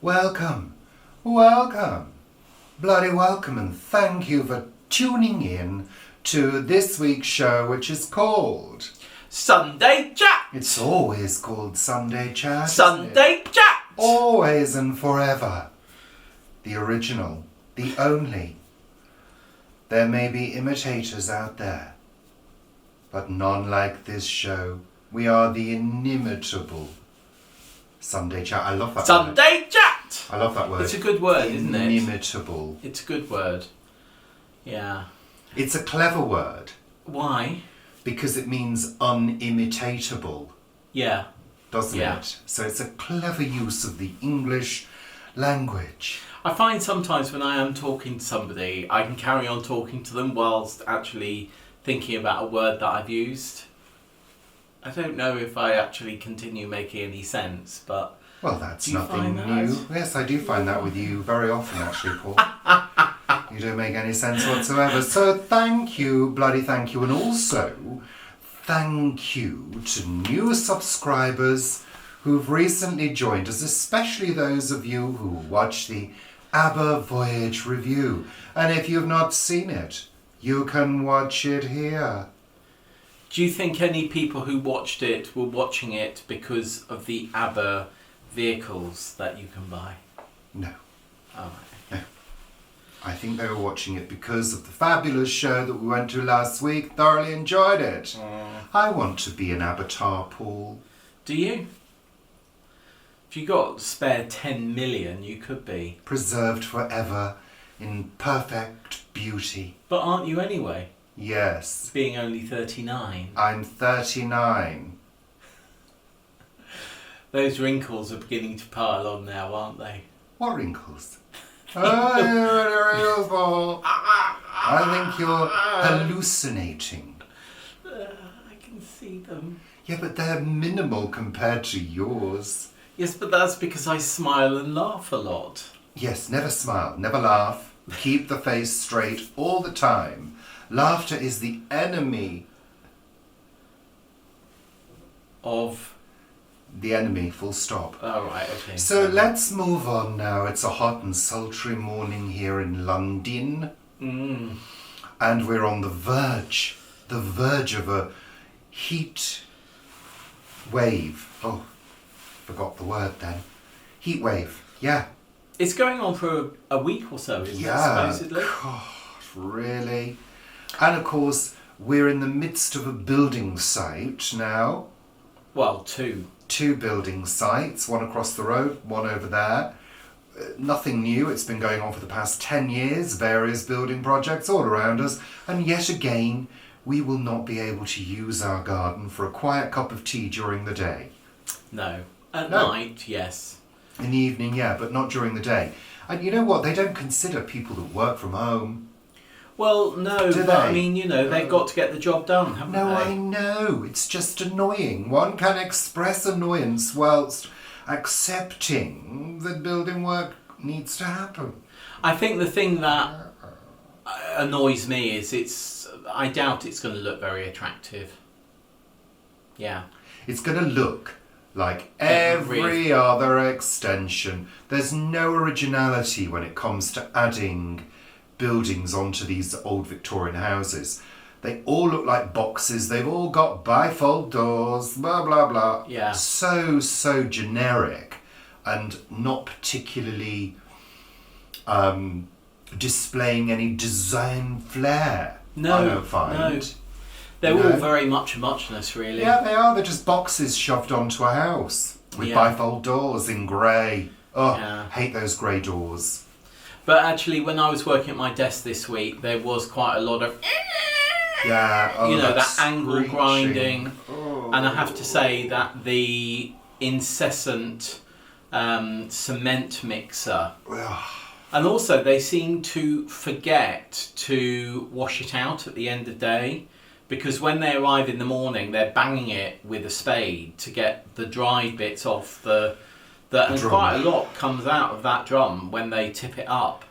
Welcome, welcome, bloody welcome, and thank you for tuning in to this week's show, which is called Sunday Chat. It's always called Sunday Chat. Sunday Chat. Always and forever. The original, the only. There may be imitators out there, but none like this show. We are the inimitable Sunday Chat. I love that Sunday word. Chat. I love that word. It's a good word, isn't it? Inimitable. It's a good word. Yeah. It's a clever word. Why? Because it means unimitatable. Yeah. Doesn't it? So it's a clever use of the English language. I find sometimes when I am talking to somebody, I can carry on talking to them whilst actually thinking about a word that I've used. I don't know if I actually continue making any sense, but... Well, that's nothing new. Yes, I do find that with you very often, actually, Paul. You don't make any sense whatsoever. So thank you, bloody thank you. And also, thank you to new subscribers who've recently joined us, especially those of you who watch the ABBA Voyage review. And if you've not seen it, you can watch it here. Do you think any people who watched it were watching it because of the ABBA vehicles that you can buy? No. Oh, right. No. I think they were watching it because of the fabulous show that we went to last week. Thoroughly enjoyed it. I want to be an avatar, Paul. Do you? If you got spare 10 million, you could be. Preserved forever in perfect beauty. But aren't you anyway? Yes. Being only 39. I'm 39. Those wrinkles are beginning to pile on now, aren't they? What wrinkles? Wrinkles, Paul. I think you're hallucinating. I can see them. Yeah, but they're minimal compared to yours. Yes, but that's because I smile and laugh a lot. Yes, never smile, never laugh. Keep the face straight all the time. Laughter is the enemy of... The enemy, full stop. Oh, right, okay. So let's move on now. It's a hot and sultry morning here in London. And we're on the verge of a heat wave. Oh, forgot the word then. Heat wave, yeah. It's going on for a week or so, isn't it, supposedly? God, really? And of course, we're in the midst of a building site now. Well, two. Two building sites, one across the road, one over there. Nothing new, it's been going on for the past 10 years, various building projects all around us, and yet again, we will not be able to use our garden for a quiet cup of tea during the day. No. At night, yes. In the evening, yeah, but not during the day. And you know what, they don't consider people that work from home. Well, no, Do but they? I mean, you know, they've got to get the job done, haven't No, they? I know. It's just annoying. One can express annoyance whilst accepting that building work needs to happen. I think the thing that annoys me is I doubt it's going to look very attractive. Yeah. It's going to look like every other extension. There's no originality when it comes to adding buildings onto these old Victorian houses. They all look like boxes. They've all got bifold doors, blah, blah, blah. Yeah. So generic and not particularly displaying any design flair. No, I don't find. no. They're all very much a muchness, really. Yeah, they are. They're just boxes shoved onto a house with bifold doors in grey. Oh, Yeah. hate those grey doors. But actually, when I was working at my desk this week, there was quite a lot of... Yeah, you know, that angle screeching. grinding. Oh. And I have to say that the incessant cement mixer... And also, they seem to forget to wash it out at the end of the day, because when they arrive in the morning, they're banging it with a spade to get the dry bits off the and drum. quite a lot comes out of that drum when they tip it up.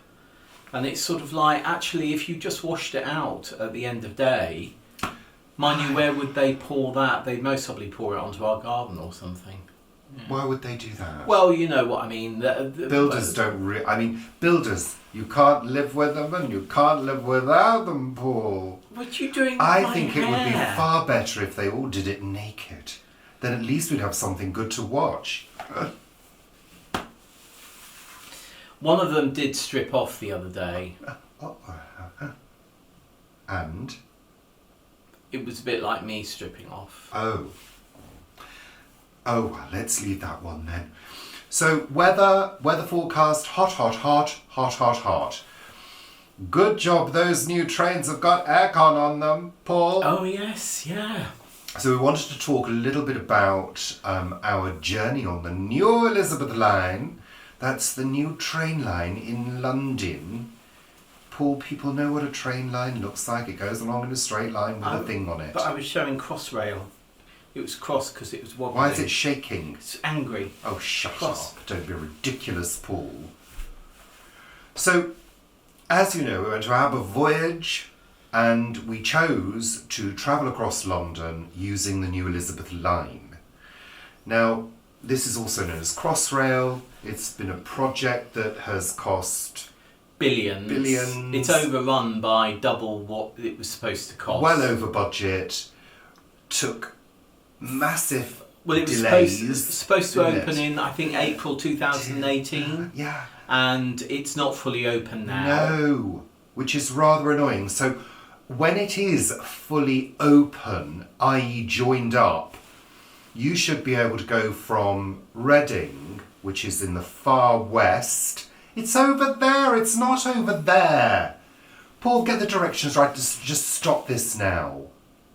And it's sort of like, actually, if you just washed it out at the end of the day, mind you, where would they pour that? They'd most probably pour it onto our garden or something. Why would they do that? Well, you know what I mean. Builders builders, you can't live with them and you can't live without them, Paul. What are you doing with I my think hair? it would be far better if they all did it naked. Then at least we'd have something good to watch. One of them did strip off the other day. And? It was a bit like me stripping off. Oh, well, let's leave that one then. So, weather forecast, hot. Good job those new trains have got aircon on them, Paul. Oh, yes, yeah. So we wanted to talk a little bit about our journey on the new Elizabeth Line. That's the new train line in London. Paul, people know what a train line looks like. It goes along in a straight line with a thing on it. But I was showing Crossrail. It was cross because it was wobbly. Why is it shaking? It's angry. Oh, shut Cross. up. Don't be ridiculous, Paul. So, as you know, we went to Voyage and we chose to travel across London using the new Elizabeth Line. Now, this is also known as Crossrail. It's been a project that has cost... Billions. It's overrun by double what it was supposed to cost. Well over budget. Took massive Well, it was delays. supposed to open in, I think, April 2018. Yeah. And it's not fully open now. No, which is rather annoying. So when it is fully open, i.e. joined up, you should be able to go from Reading, which is in the far west. It's over there, it's not over there. Paul, get the directions right. Just stop this now.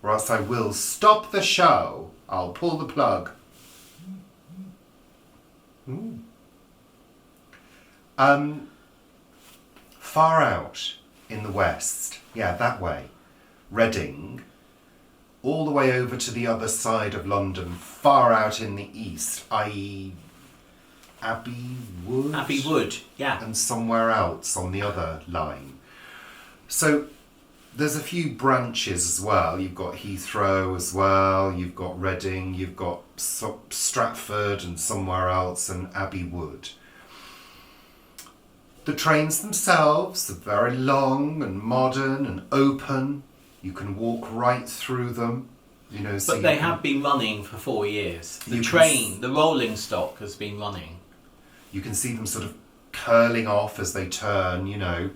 Or else I will stop the show. I'll pull the plug. Ooh. Far out in the west. Yeah, that way. Reading. All the way over to the other side of London. Far out in the east, i.e. Abbey Wood? Abbey Wood, yeah. And somewhere else on the other line. So there's a few branches as well. You've got Heathrow as well, you've got Reading, you've got Stratford and somewhere else, and Abbey Wood. The trains themselves are very long and modern and open. You can walk right through them. You know, so but they have been running for 4 years. The rolling stock has been running. You can see them sort of curling off as they turn, you know.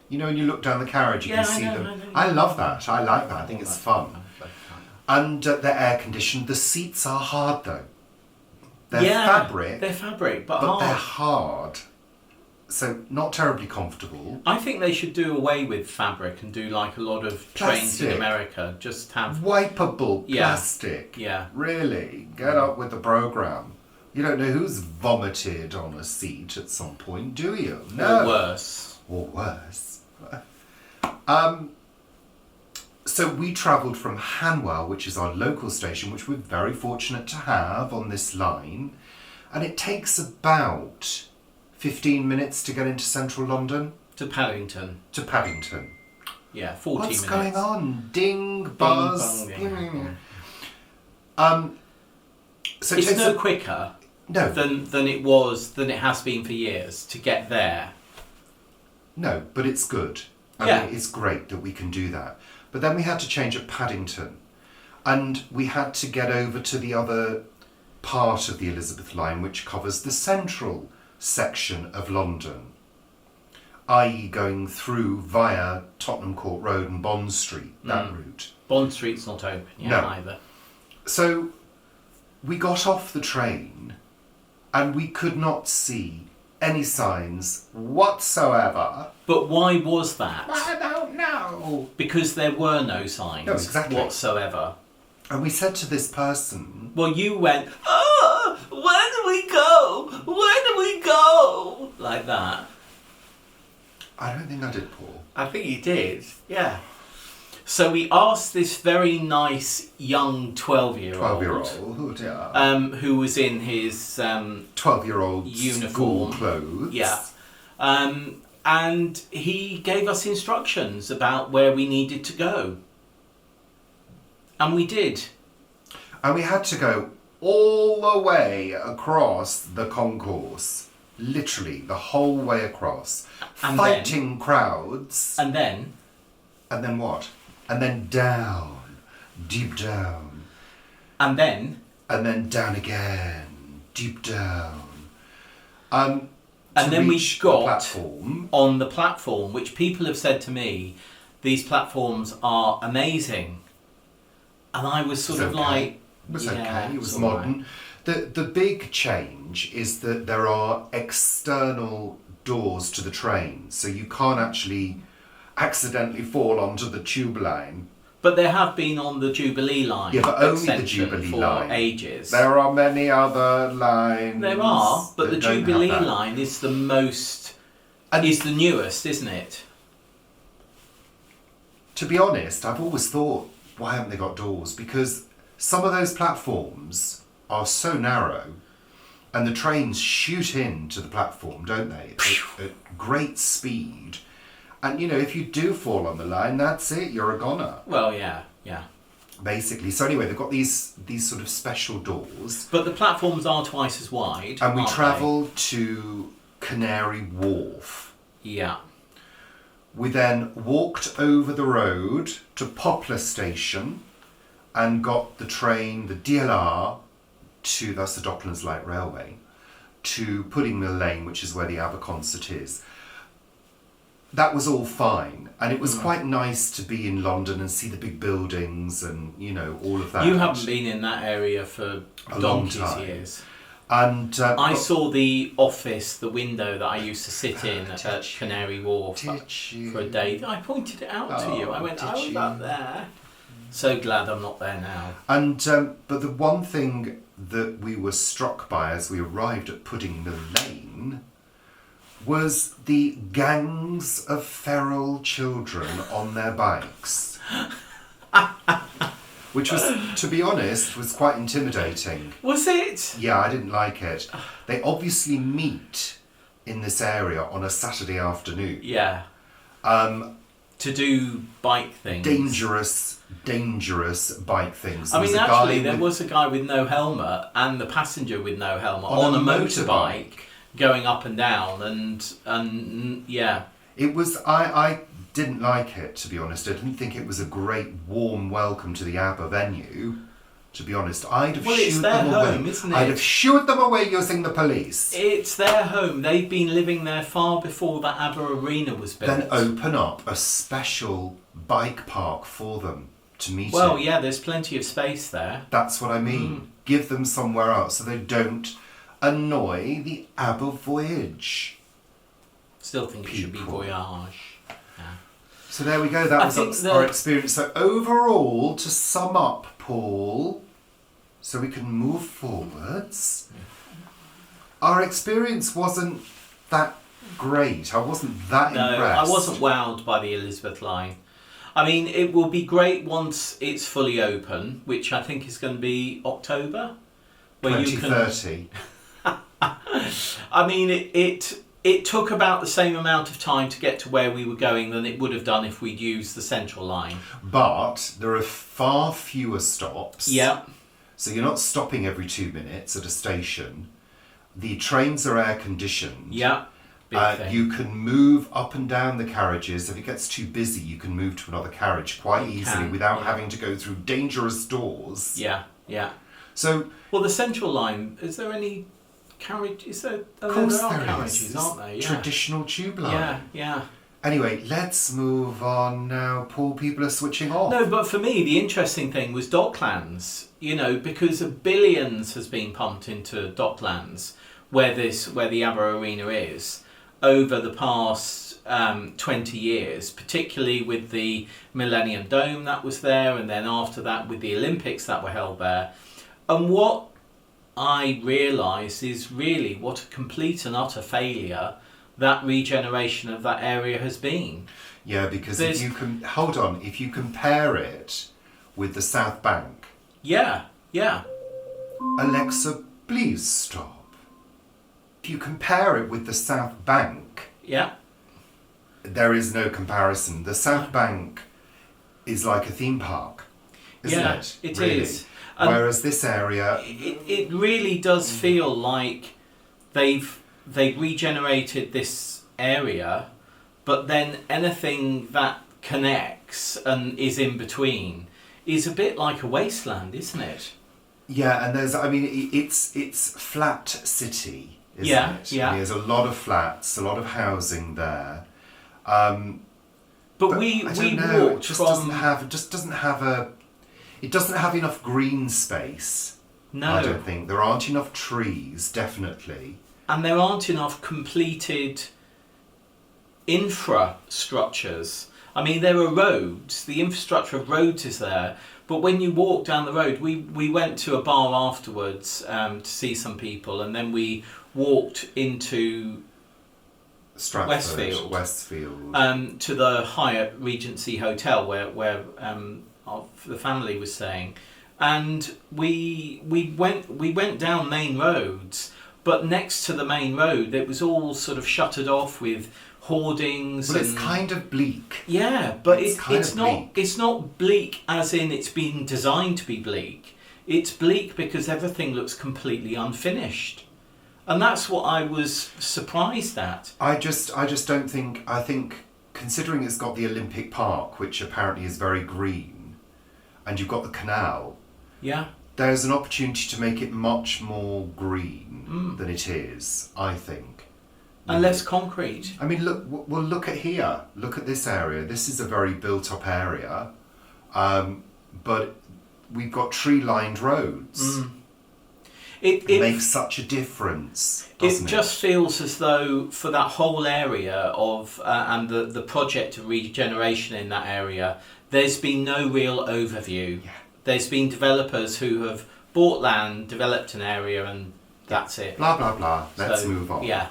You know, when you look down the carriage, you can see them. I love that. I like that. I think it's fun. And they're air conditioned. The seats are hard though. They're fabric. They're fabric, but they're hard. So not terribly comfortable. I think they should do away with fabric and do like a lot of trains in America. Just have wipeable plastic. Yeah. Really, get up with the program. You don't know who's vomited on a seat at some point, do you? No. Or worse. So we travelled from Hanwell, which is our local station, which we're very fortunate to have on this line, and it takes about 15 minutes to get into central London. To Paddington. Yeah, 40 minutes. What's going on? Ding, buzz. So it's no quicker than it has been for years to get there. No, but it's good. I mean, it's great that we can do that. But then we had to change at Paddington, and we had to get over to the other part of the Elizabeth Line, which covers the central section of London, i.e. going through via Tottenham Court Road and Bond Street, that route. Bond Street's not open yet either. So we got off the train and we could not see any signs whatsoever. But why was that? I don't know. Because there were no signs whatsoever. And we said to this person... Well, you went, oh, where do we go? Where do we go? Like that. I don't think I did, Paul. I think you did, yeah. So we asked this very nice young 12-year-old. 12-year-old, yeah. Who was in his... 12-year-old uniform. School clothes. Yeah. And he gave us instructions about where we needed to go. And we did. And we had to go all the way across the concourse. Literally, the whole way across. And fighting crowds. And then what? And then down. Deep down. And then down again. Deep down. And then we got platform. on the platform, which people have said to me, these platforms are amazing. And I was sort of like... It was okay. It was modern. Right. The big change is that there are external doors to the train, so you can't actually accidentally fall onto the tube line. But there have been on the Jubilee Line. Yeah, but only the Jubilee Line. For ages. There are many other lines. There are, but the Jubilee Line is the most... is the newest, isn't it? To be honest, I've always thought, why haven't they got doors? Because some of those platforms are so narrow and the trains shoot into the platform, don't they? At great speed. And, you know, if you do fall on the line, that's it, you're a goner. Well, yeah. Basically. So anyway, they've got these sort of special doors. But the platforms are twice as wide. And we travelled to Canary Wharf. Yeah. We then walked over the road to Poplar Station and got the train, the DLR, that's the Docklands Light Railway, to Pudding Mill Lane, which is where the ABBA concert is. That was all fine, and it was quite nice to be in London and see the big buildings and, you know, all of that. You haven't been in that area for a long donkey's years. And I saw the office, the window that I used to sit in at Canary Wharf for a day. I pointed it out to you. I went, I was up there. So glad I'm not there now. And but the one thing that we were struck by as we arrived at Pudding Mill Lane was the gangs of feral children on their bikes. Which was, to be honest, was quite intimidating. Was it? Yeah, I didn't like it. They obviously meet in this area on a Saturday afternoon. Yeah. To do bike things. Dangerous bike things. I mean, actually, there was a guy with no helmet and the passenger with no helmet on a motorbike going up and down, and yeah. It was, I didn't like it, to be honest. I didn't think it was a great warm welcome to the ABBA venue. To be honest, I'd have shooed them away. Isn't it? I'd have shooed them away using the police. It's their home. They've been living there far before that ABBA arena was built. Then open up a special bike park for them to meet in. Well, yeah, there's plenty of space there. That's what I mean. Give them somewhere else so they don't annoy the ABBA Voyage. Still think it should be Voyage. Yeah. So there we go. That was our experience. So overall, to sum up, Paul, so we can move forwards, our experience wasn't that great. I wasn't that impressed. No, I wasn't wowed by the Elizabeth line. I mean, it will be great once it's fully open, which I think is going to be October. 2030. I mean, it took about the same amount of time to get to where we were going than it would have done if we'd used the Central Line. But there are far fewer stops. Yeah. So you're not stopping every 2 minutes at a station. The trains are air conditioned. Yeah. You can move up and down the carriages. If it gets too busy, you can move to another carriage quite easily without having to go through dangerous doors. Yeah, yeah. So, well, the Central Line, is there any carriage? Is there? Of course there are there carriages, is. aren't there? Yeah. Traditional tube line. Yeah, yeah. Anyway, let's move on now. Poor people are switching off. No, but for me, the interesting thing was Docklands. You know, because billions has been pumped into Docklands, where the ABBA Arena is, over the past 20 years, particularly with the Millennium Dome that was there, and then after that with the Olympics that were held there. And what I realised is really what a complete and utter failure that regeneration of that area has been. Yeah, because if you compare it with the South Bank. Yeah, yeah. Alexa, please stop. If you compare it with the South Bank, yeah, there is no comparison. The South Bank is like a theme park, isn't it? It really is. Whereas this area, it really does feel like they've regenerated this area, but then anything that connects and is in between is a bit like a wasteland, isn't it? yeah, and it's flat city, isn't it? Yeah. There's a lot of flats, a lot of housing there. But we I don't know, walked from... It doesn't have enough green space. No. I don't think. There aren't enough trees, definitely. And there aren't enough completed infrastructures. I mean, there are roads, the infrastructure of roads is there, but when you walk down the road, we went to a bar afterwards to see some people, and then we walked into Stratford, Westfield. to the Hyatt Regency Hotel where the family was staying, and we went down main roads, but next to the main road it was all sort of shuttered off with hoardings. Well, it's kind of bleak. Yeah, but it's not. It's not bleak as in it's been designed to be bleak. It's bleak because everything looks completely unfinished. And that's what I was surprised at. I just don't think. I think, considering it's got the Olympic Park, which apparently is very green, and you've got the canal, Yeah. there's an opportunity to make it much more green than it is, I think. And less concrete. I mean, look at here. Look at this area. This is a very built-up area, but we've got tree-lined roads. It makes such a difference, doesn't it? It just feels as though for that whole area of and the project of regeneration in that area, there's been no real overview. Yeah. There's been developers who have bought land, developed an area, and that's it. Blah, blah, blah. Let's move on. Yeah.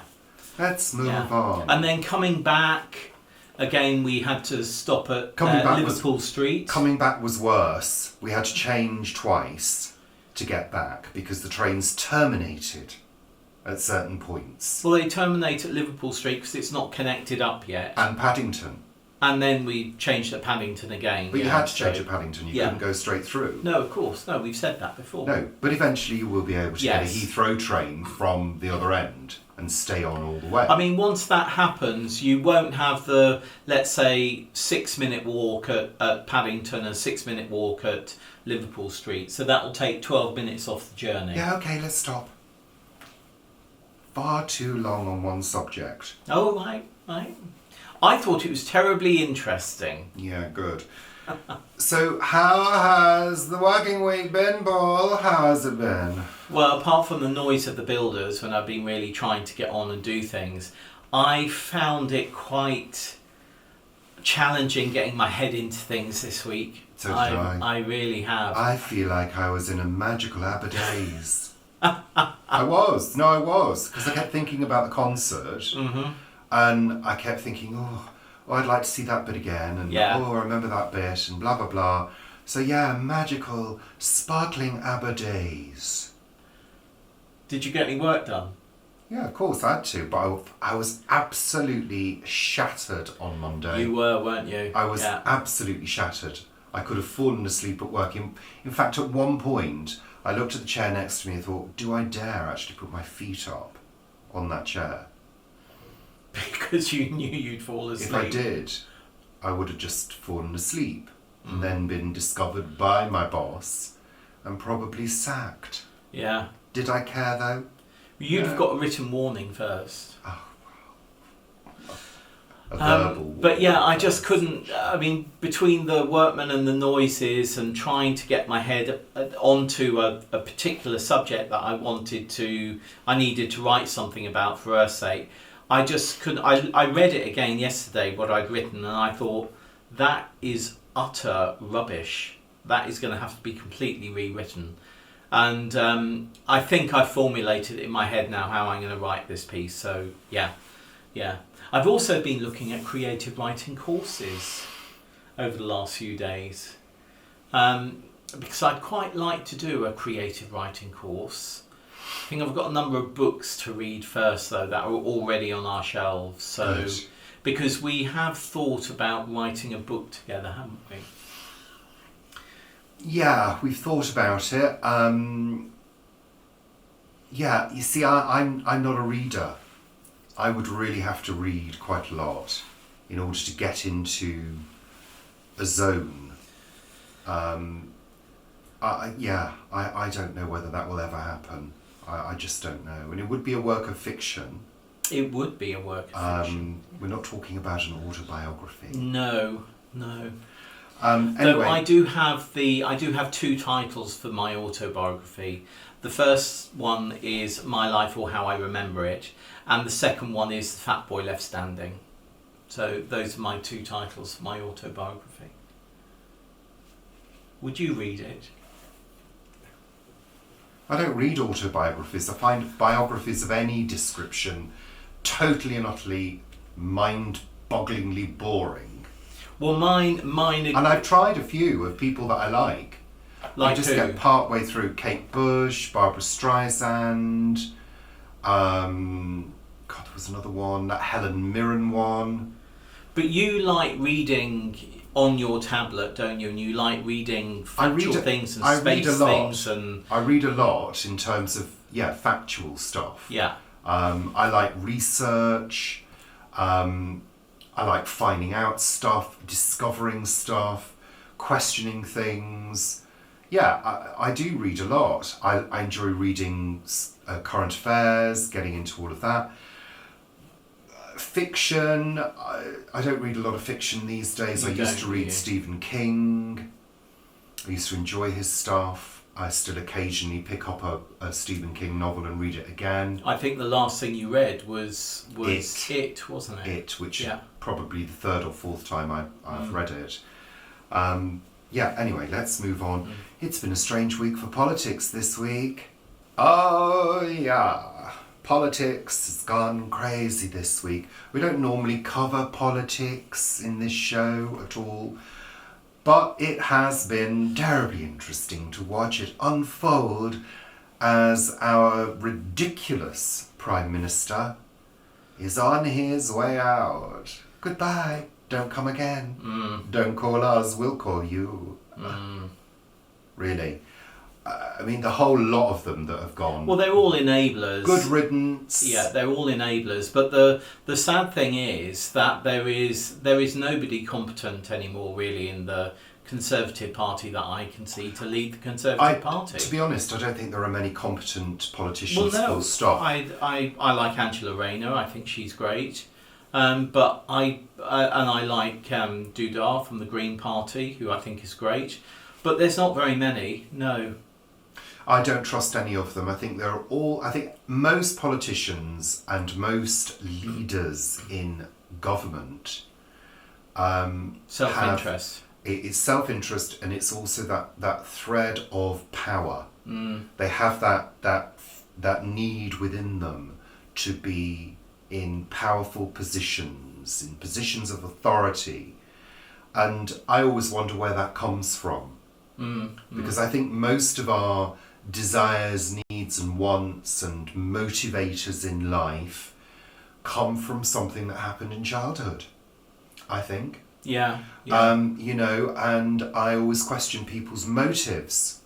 Let's move on. And then coming back, again, we had to stop at Liverpool Street. Coming back was worse. We had to change twice to get back because the trains terminated at certain points. Well, they terminate at Liverpool Street because it's not connected up yet. And Paddington. And then we changed at Paddington again. But you had to change at Paddington. You couldn't go straight through. No, of course. No, we've said that before. No, but eventually you will be able to get a Heathrow train from the other end and stay on all the way. I mean, once that happens, you won't have the, let's say, 6-minute walk at Paddington and 6-minute walk at Liverpool Street. So that will take 12 minutes off the journey. Yeah, okay, let's stop. Far too long on one subject. Oh, right. I thought it was terribly interesting. Yeah, good. So how has the working week been, Paul? How has it been? Well, apart from the noise of the builders when I've been really trying to get on and do things, I found it quite challenging getting my head into things this week. So did I. I really have. I feel like I was in a magical ABBA days. I was, because I kept thinking about the concert, and I kept thinking, oh, I'd like to see that bit again, and oh, I remember that bit, and blah blah blah. So yeah, magical, sparkling ABBA days. Did you get any work done? Yeah, of course I had to, but I was absolutely shattered on Monday. You were, weren't you? I was absolutely shattered. I could have fallen asleep at work. In fact, at one point, I looked at the chair next to me and thought, do I dare actually put my feet up on that chair? Because you knew you'd fall asleep. If I did, I would have just fallen asleep and then been discovered by my boss and probably sacked. Yeah. Did I care though? You'd have got a written warning first. Oh, a verbal warning. But yeah, I just couldn't. I mean, between the workmen and the noises and trying to get my head onto a particular subject that I needed to write something about for her sake, I just couldn't. I read it again yesterday, what I'd written, and I thought, that is utter rubbish. That is going to have to be completely rewritten. And I think I've formulated it in my head now how I'm going to write this piece. So yeah. I've also been looking at creative writing courses over the last few days, because I'd quite like to do a creative writing course. I think I've got a number of books to read first, though, that are already on our shelves. So, because we have thought about writing a book together, haven't we? Yeah, we've thought about it. Yeah, you see, I'm not a reader. I would really have to read quite a lot in order to get into a zone. I don't know whether that will ever happen. I just don't know. And it would be a work of fiction. It would be a work of fiction. We're not talking about an autobiography. No. Anyway. Though I do have two titles for my autobiography. The first one is My Life or How I Remember It, and the second one is The Fat Boy Left Standing. So those are my two titles for my autobiography. Would you read it? I don't read autobiographies. I find biographies of any description totally and utterly mind-bogglingly boring. Well, mine. And I've tried a few of people that I like. Like I just who? get part way through Kate Bush, Barbara Streisand. There was another one, that Helen Mirren one. But you like reading on your tablet, don't you? And you like reading factual things and space things and... I read a lot in terms of, factual stuff. Yeah. I like research. I like finding out stuff, discovering stuff, questioning things. Yeah, I do read a lot. I enjoy reading current affairs, getting into all of that. Fiction, I don't read a lot of fiction these days. I used to read Stephen King. I used to enjoy his stuff. I still occasionally pick up a Stephen King novel and read it again. I think the last thing you read was It, wasn't it? It, which probably the third or fourth time I've read it. Anyway, let's move on. It's been a strange week for politics this week. Oh, yeah. Politics has gone crazy this week. We don't normally cover politics in this show at all, but it has been terribly interesting to watch it unfold as our ridiculous Prime Minister is on his way out. Goodbye. Don't come again. Don't call us, we'll call you. Really. I mean, the whole lot of them that have gone. Well, they're all enablers. Good riddance. Yeah, they're all enablers. But the sad thing is that there is nobody competent anymore, really, in the Conservative Party that I can see to lead the Conservative Party. To be honest, I don't think there are many competent politicians. Full stop. I like Angela Rayner. I think she's great. But I like Dudar from the Green Party, who I think is great. But there's not very many. No. I don't trust any of them. I think most politicians and most leaders in government self-interest. It's self-interest, and it's also that thread of power. They have that need within them to be in powerful positions, in positions of authority. And I always wonder where that comes from. Because I think most of our desires, needs and wants and motivators in life come from something that happened in childhood, I think. Yeah. And I always question people's motives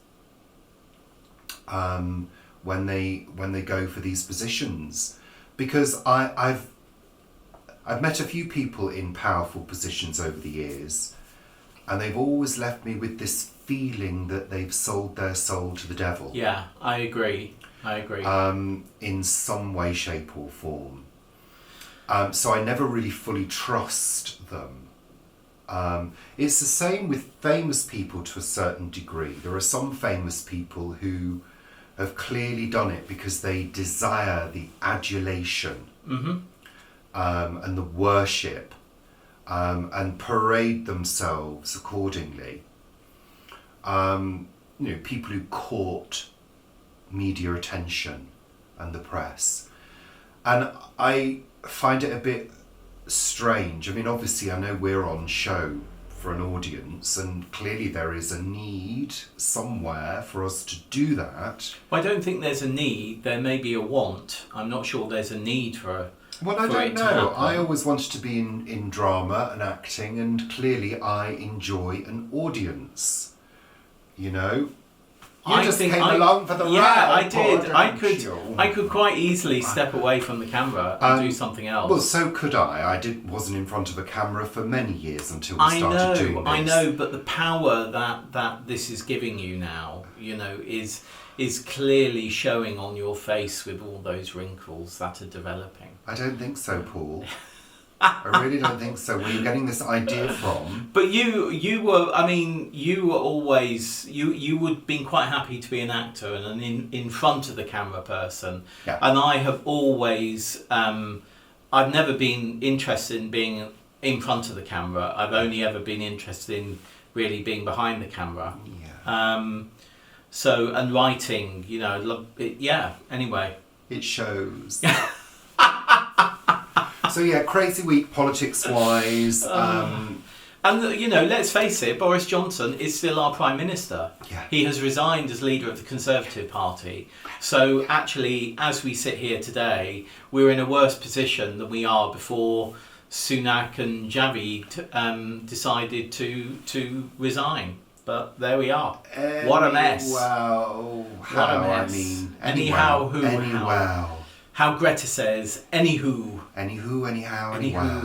when they go for these positions, because I've met a few people in powerful positions over the years, and they've always left me with this feeling that they've sold their soul to the devil. Yeah, I agree. In some way, shape or form. So I never really fully trust them. It's the same with famous people to a certain degree. There are some famous people who have clearly done it because they desire the adulation and the worship and parade themselves accordingly. People who court media attention and the press. And I find it a bit strange. I mean, obviously I know we're on show for an audience, and clearly there is a need somewhere for us to do that. I don't think there's a need. There may be a want. I'm not sure there's a need for Well, I don't know. I always wanted to be in drama and acting, and clearly I enjoy an audience. You know? You I just think came along for the ride. Yeah, I did. Poor I could quite easily step away from the camera and do something else. Well, so could I. Wasn't in front of a camera for many years until we started doing this. I know, but the power that this is giving you now, you know, is clearly showing on your face with all those wrinkles that are developing. I don't think so, Paul. I really don't think so. Where are you getting this idea from? But you were always you would been quite happy to be an actor and an in front of the camera person. Yeah. And I have always I've never been interested in being in front of the camera. I've only ever been interested in really being behind the camera. Yeah. So and writing, you know, anyway. It shows. So yeah, crazy week politics-wise. And you know, let's face it, Boris Johnson is still our Prime Minister. Yeah. He has resigned as leader of the Conservative Party. So actually, as we sit here today, we're in a worse position than we are before Sunak and Javid decided to resign. But there we are. What a mess. Wow. What a mess. I mean, Anyhow. How Greta says, anywho. Anywho.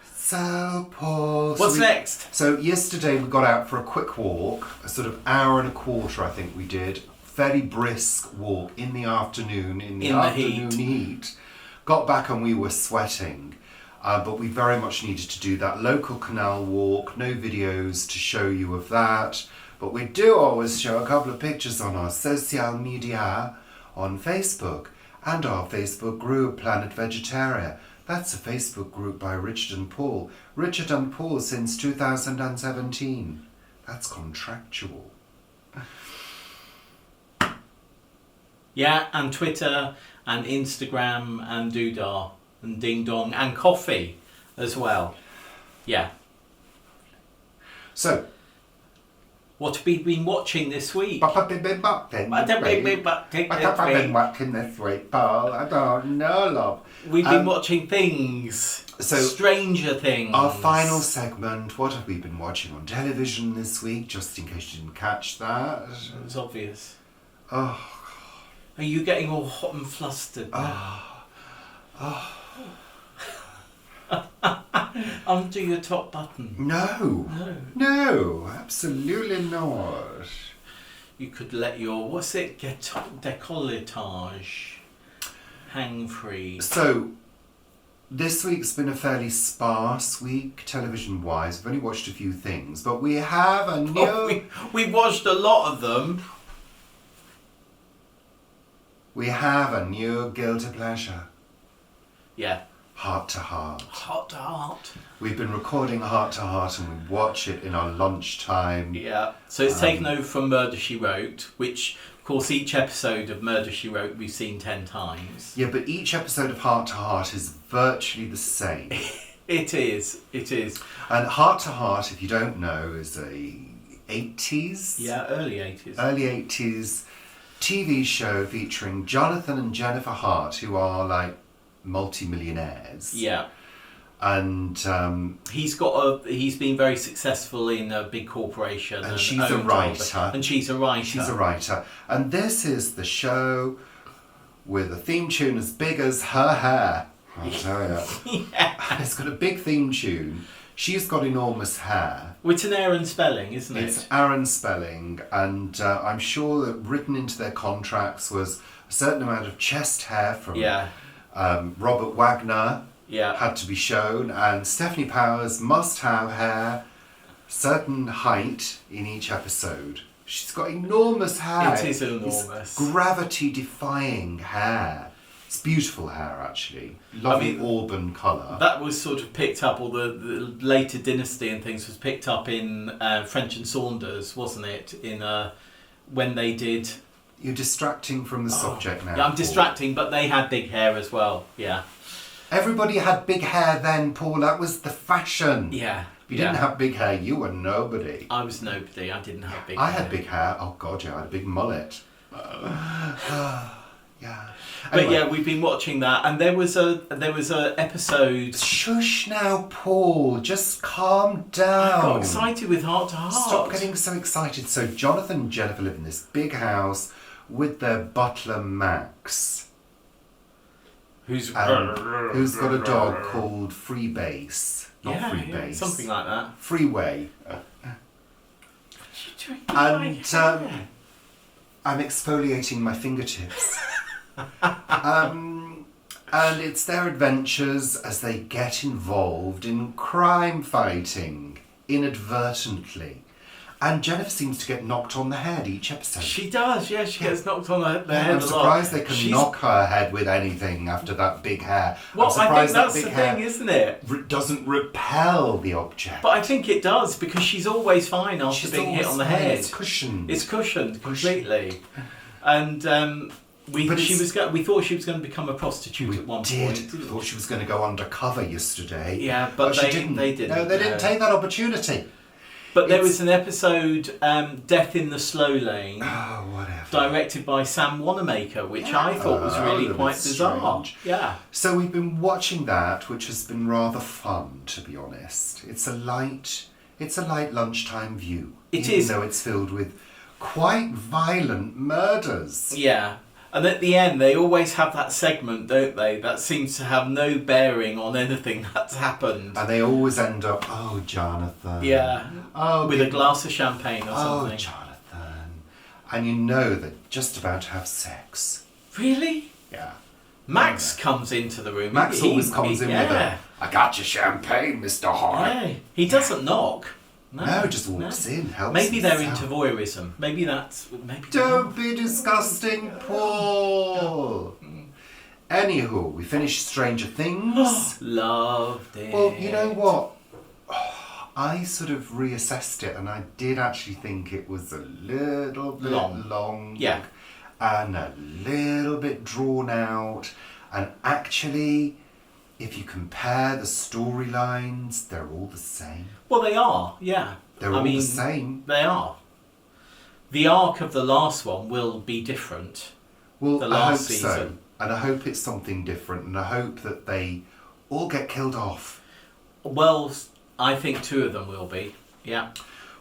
So, Paul... What's next? So, yesterday we got out for a quick walk, a sort of hour and a quarter, I think we did. Fairly brisk walk in the afternoon, in the afternoon heat. Got back and we were sweating. But we very much needed to do that local canal walk. No videos to show you of that. But we do always show a couple of pictures on our social media on Facebook and our Facebook group, Planet Vegetaria. That's a Facebook group by Richard and Paul. Richard and Paul since 2017. That's contractual. Yeah, and Twitter and Instagram and Doodah and Ding Dong and coffee as well. Yeah. So, what have we been watching this week? What have I been watching this week, Paul? I don't know, love. We've been watching things. So, Stranger Things. Our final segment, what have we been watching on television this week, just in case you didn't catch that? It was obvious. Oh. Are you getting all hot and flustered now? Undo your top button. No, absolutely not. You could let your, décolletage hang free. So, this week's been a fairly sparse week, television-wise. We've only watched a few things, but we have a new... We've watched a lot of them. We have a new guilty pleasure. Yeah. Heart to Heart. Heart to Heart. We've been recording Heart to Heart and we watch it in our lunchtime. Yeah. So it's taken over from Murder, She Wrote, which, of course, each episode of Murder, She Wrote we've seen 10 times. Yeah, but each episode of Heart to Heart is virtually the same. It is. And Heart to Heart, if you don't know, is a 80s? Yeah, early 80s. Early 80s TV show featuring Jonathan and Jennifer Hart, who are like multi-millionaires. Yeah. And he's been very successful in a big corporation. And she's a writer. She's a writer. And this is the show with a theme tune as big as her hair. I'll tell you. Yeah. It's got a big theme tune. She's got enormous hair. It's an Aaron Spelling, isn't it? It's Aaron Spelling, and I'm sure that written into their contracts was a certain amount of chest hair from Robert Wagner had to be shown, and Stephanie Powers must have hair certain height in each episode. She's got enormous hair. It is enormous. It's gravity-defying hair. It's beautiful hair, actually. Lovely auburn colour. That was sort of picked up, or the later Dynasty and things was picked up in French and Saunders, wasn't it? In when they did... You're distracting from the subject now. Yeah, I'm distracting, but they had big hair as well, yeah. Everybody had big hair then, Paul. That was the fashion. Yeah. If you didn't have big hair, you were nobody. I was nobody. I didn't have big hair. I had big hair. Oh, God, yeah. I had a big mullet. Yeah. But Anyway. yeah, we've been watching that, and there was a episode. Shush now, Paul. Just calm down. I got excited with Heart to Heart. Stop getting so excited. So Jonathan and Jennifer live in this big house with their butler Max, who's got a dog called Freebase. Not Freebase. something like that. Freeway. And I'm exfoliating my fingertips. And it's their adventures as they get involved in crime fighting inadvertently. And Jennifer seems to get knocked on the head each episode. she does, yeah. She gets knocked on the head I'm a lot. surprised they can knock her head with anything after that big hair. Well, I'm I think surprised that's that the big hair thing, isn't it? doesn't repel the object. But I think it does, because she's always fine after She's being hit always on the fine. head. It's cushioned. It's cushioned completely. And we thought she was going to become a prostitute at one point. We thought she was going to go undercover yesterday. Yeah, but she they didn't. They didn't. No, they didn't take that opportunity. But there was an episode, Death in the Slow Lane, Oh, whatever. directed by Sam Wanamaker, which I thought was really a quite bit bizarre. strange. Yeah. So we've been watching that, which has been rather fun, to be honest. It's a light lunchtime view. It even is. though it's filled with quite violent murders. Yeah. And at the end, they always have that segment, don't they? That seems to have no bearing on anything that's happened. And they always end up, oh, Jonathan. Yeah. Oh, With a glass of champagne or oh, something. Jonathan. And you know they're just about to have sex. Really? Yeah. Max comes into the room. Max always comes in with yeah. I got your champagne, Mr. Hart. Yeah. He doesn't knock. No, just walks in, helps Maybe they're himself. into voyeurism. Maybe that's... Maybe Don't be disgusting, Paul. Anywho, we finished Stranger Things. Loved it. Well, you know what? I sort of reassessed it, and I did actually think it was a little bit long. Yeah. And a little bit drawn out. And actually, if you compare the storylines, they're all the same. Well, they are, yeah. They're all the same. They are. The arc of the last one will be different. Well, The I hope last so. season. And I hope it's something different, and I hope that they all get killed off. Well, I think 2 of them will be, yeah.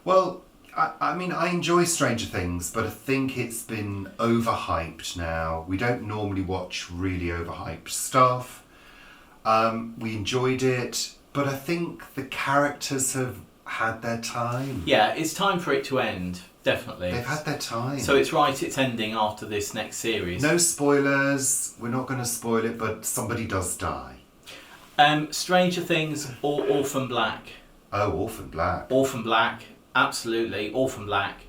Well, I mean, I enjoy Stranger Things, but I think it's been overhyped now. We don't normally watch really overhyped stuff. We enjoyed it, but I think the characters have had their time. Yeah, it's time for it to end, definitely. They've had their time. So it's right, it's ending after this next series. No spoilers. We're not going to spoil it, but somebody does die. Stranger Things or Orphan Black? Oh, Orphan Black. Orphan Black, absolutely, Orphan Black.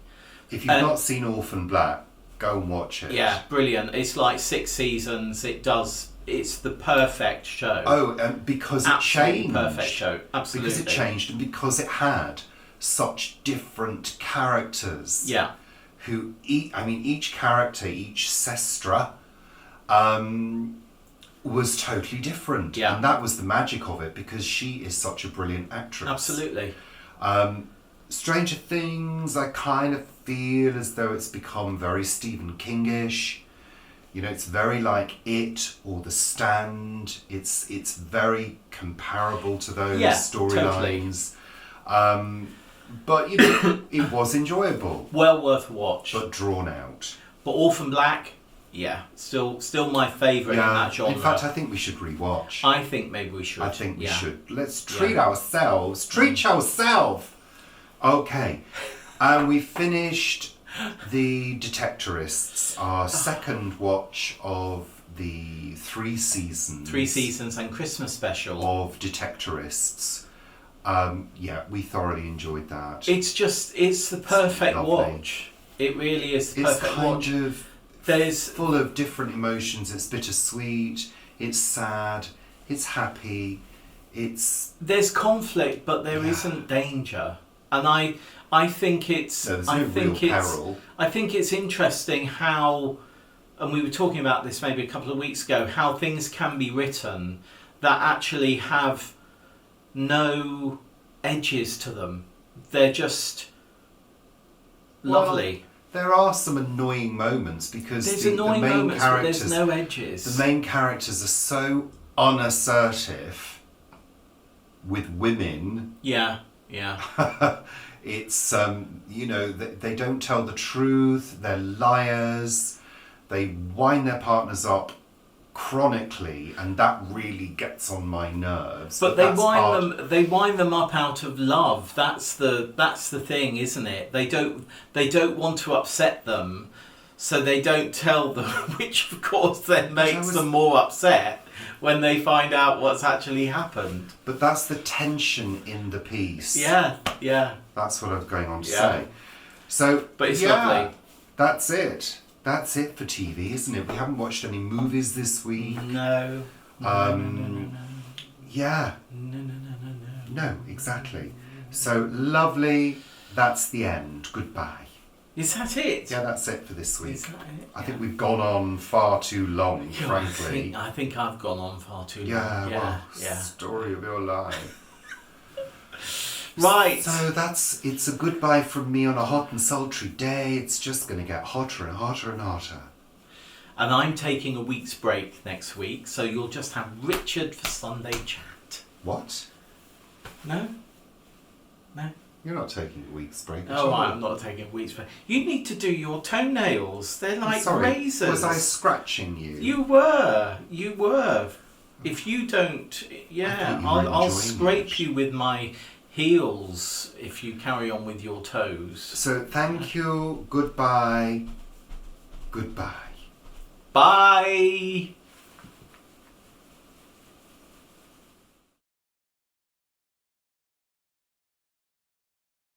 If you've not seen Orphan Black, go and watch it. Yeah, brilliant. It's like 6 seasons. It's the perfect show. Oh, because it Absolutely changed. perfect show. Absolutely. Because it changed, and because it had such different characters. Yeah. Each character, each sestra, was totally different. Yeah. And that was the magic of it, because she is such a brilliant actress. Absolutely. Stranger Things, I kind of feel as though it's become very Stephen King-ish. You know, it's very like It or The Stand. It's very comparable to those storylines. Totally. But, you know, it was enjoyable. Well worth a watch. But drawn out. But Orphan Black, yeah, still my favourite in that genre. In fact, I think we should rewatch. I think maybe we should. I think we yeah. should. Let's treat ourselves. Treat yourself! Okay. And we finished The Detectorists, our second watch of the 3 seasons. 3 seasons and Christmas special. Of Detectorists. We thoroughly enjoyed that. It's the perfect lovely. watch. It really is the perfect watch. There's full of different emotions. It's bittersweet, it's sad, it's happy, there's conflict, but there isn't danger. And I think it's peril. I think it's interesting how, and we were talking about this maybe a couple of weeks ago, how things can be written that actually have no edges to them. They're just lovely. there are some annoying moments because There's the annoying main moments, but characters, there's no edges. the main characters are so unassertive with women. Yeah. It's they don't tell the truth. They're liars. They wind their partners up chronically, and that really gets on my nerves. But they wind them up out of love. That's the thing, isn't it? They don't want to upset them, so they don't tell them, which of course then makes them more upset when they find out what's actually happened. But that's the tension in the piece. Yeah. That's what I was going on to say. So, but it's lovely. That's it. That's it for TV, isn't it? We haven't watched any movies this week. No. Yeah. No, exactly. So lovely. That's the end. Goodbye. Is that it? Yeah, that's it for this week. Is that it? I think we've gone on far too long, frankly. I think I've gone on far too long. Yeah. Story of your life. Right. So it's a goodbye from me on a hot and sultry day. It's just going to get hotter and hotter and hotter. And I'm taking a week's break next week, so you'll just have Richard for Sunday chat. What? No? You're not taking a week's break. Oh, I'm not taking a week's break. You need to do your toenails. They're like razors. Was I scratching you? You were. If you don't, I'll scrape you with my heels if you carry on with your toes. So thank you, goodbye, Bye.